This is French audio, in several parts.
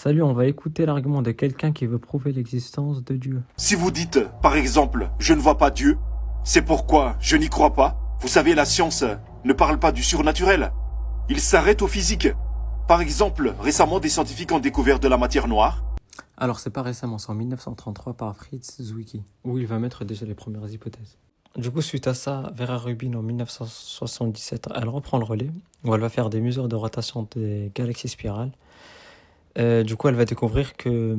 Salut, on va écouter l'argument de quelqu'un qui veut prouver l'existence de Dieu. Si vous dites, par exemple, je ne vois pas Dieu, c'est pourquoi je n'y crois pas. Vous savez, la science ne parle pas du surnaturel. Il s'arrête au physique. Par exemple, récemment, des scientifiques ont découvert de la matière noire. Alors c'est pas récemment, c'est en 1933 par Fritz Zwicky, où il va mettre déjà les premières hypothèses. Du coup, suite à ça, Vera Rubin en 1977, elle reprend le relais, où elle va faire des mesures de rotation des galaxies spirales. Du coup, elle va découvrir que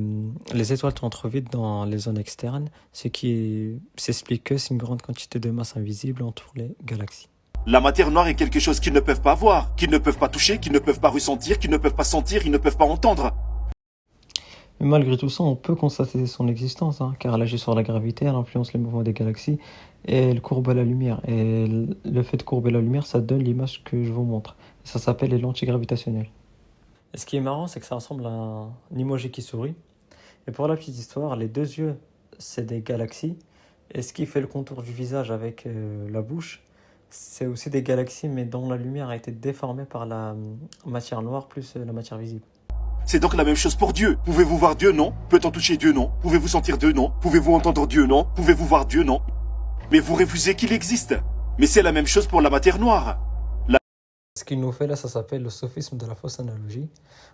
les étoiles tournent trop vite dans les zones externes, ce qui s'explique que c'est une grande quantité de masse invisible entoure les galaxies. La matière noire est quelque chose qu'ils ne peuvent pas voir, qu'ils ne peuvent pas toucher, qu'ils ne peuvent pas ressentir, qu'ils ne peuvent pas sentir, ils ne peuvent pas entendre. Mais malgré tout ça, on peut constater son existence, car elle agit sur la gravité, elle influence les mouvements des galaxies et elle courbe la lumière. Et le fait de courber la lumière, ça donne l'image que je vous montre. Ça s'appelle les lentilles gravitationnelles. Et ce qui est marrant, c'est que ça ressemble à un emoji qui sourit. Et pour la petite histoire, les deux yeux, c'est des galaxies. Et ce qui fait le contour du visage avec la bouche, c'est aussi des galaxies, mais dont la lumière a été déformée par la matière noire plus la matière visible. C'est donc la même chose pour Dieu. Pouvez-vous voir Dieu? Non. Peut-on toucher Dieu? Non. Pouvez-vous sentir Dieu? Non. Pouvez-vous entendre Dieu? Non. Pouvez-vous voir Dieu? Non. Mais vous refusez qu'il existe. Mais c'est la même chose pour la matière noire. Ce qu'il nous fait là, ça s'appelle le sophisme de la fausse analogie.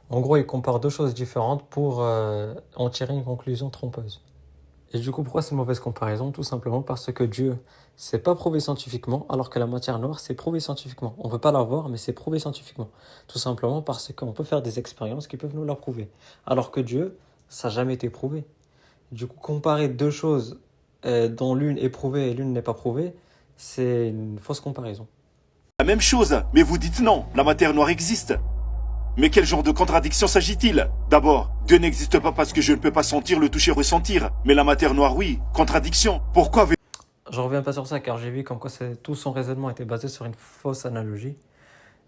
En gros, il compare deux choses différentes pour en tirer une conclusion trompeuse. Et du coup, pourquoi c'est une mauvaise comparaison? Tout simplement parce que Dieu, c'est pas prouvé scientifiquement, alors que la matière noire, c'est prouvé scientifiquement. On peut pas la voir, mais c'est prouvé scientifiquement. Tout simplement parce qu'on peut faire des expériences qui peuvent nous la prouver. Alors que Dieu, ça n'a jamais été prouvé. Du coup, comparer deux choses dont l'une est prouvée et l'une n'est pas prouvée, c'est une fausse comparaison. La même chose. Mais vous dites non. La matière noire existe. Mais quel genre de contradiction s'agit-il? D'abord, Dieu n'existe pas parce que je ne peux pas sentir, le toucher, ressentir. Mais la matière noire, oui. Contradiction. Pourquoi avez... Je reviens pas sur ça car j'ai vu comme quoi tout son raisonnement était basé sur une fausse analogie.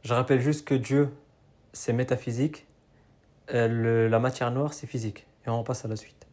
Je rappelle juste que Dieu, c'est métaphysique, la matière noire, c'est physique. Et on passe à la suite.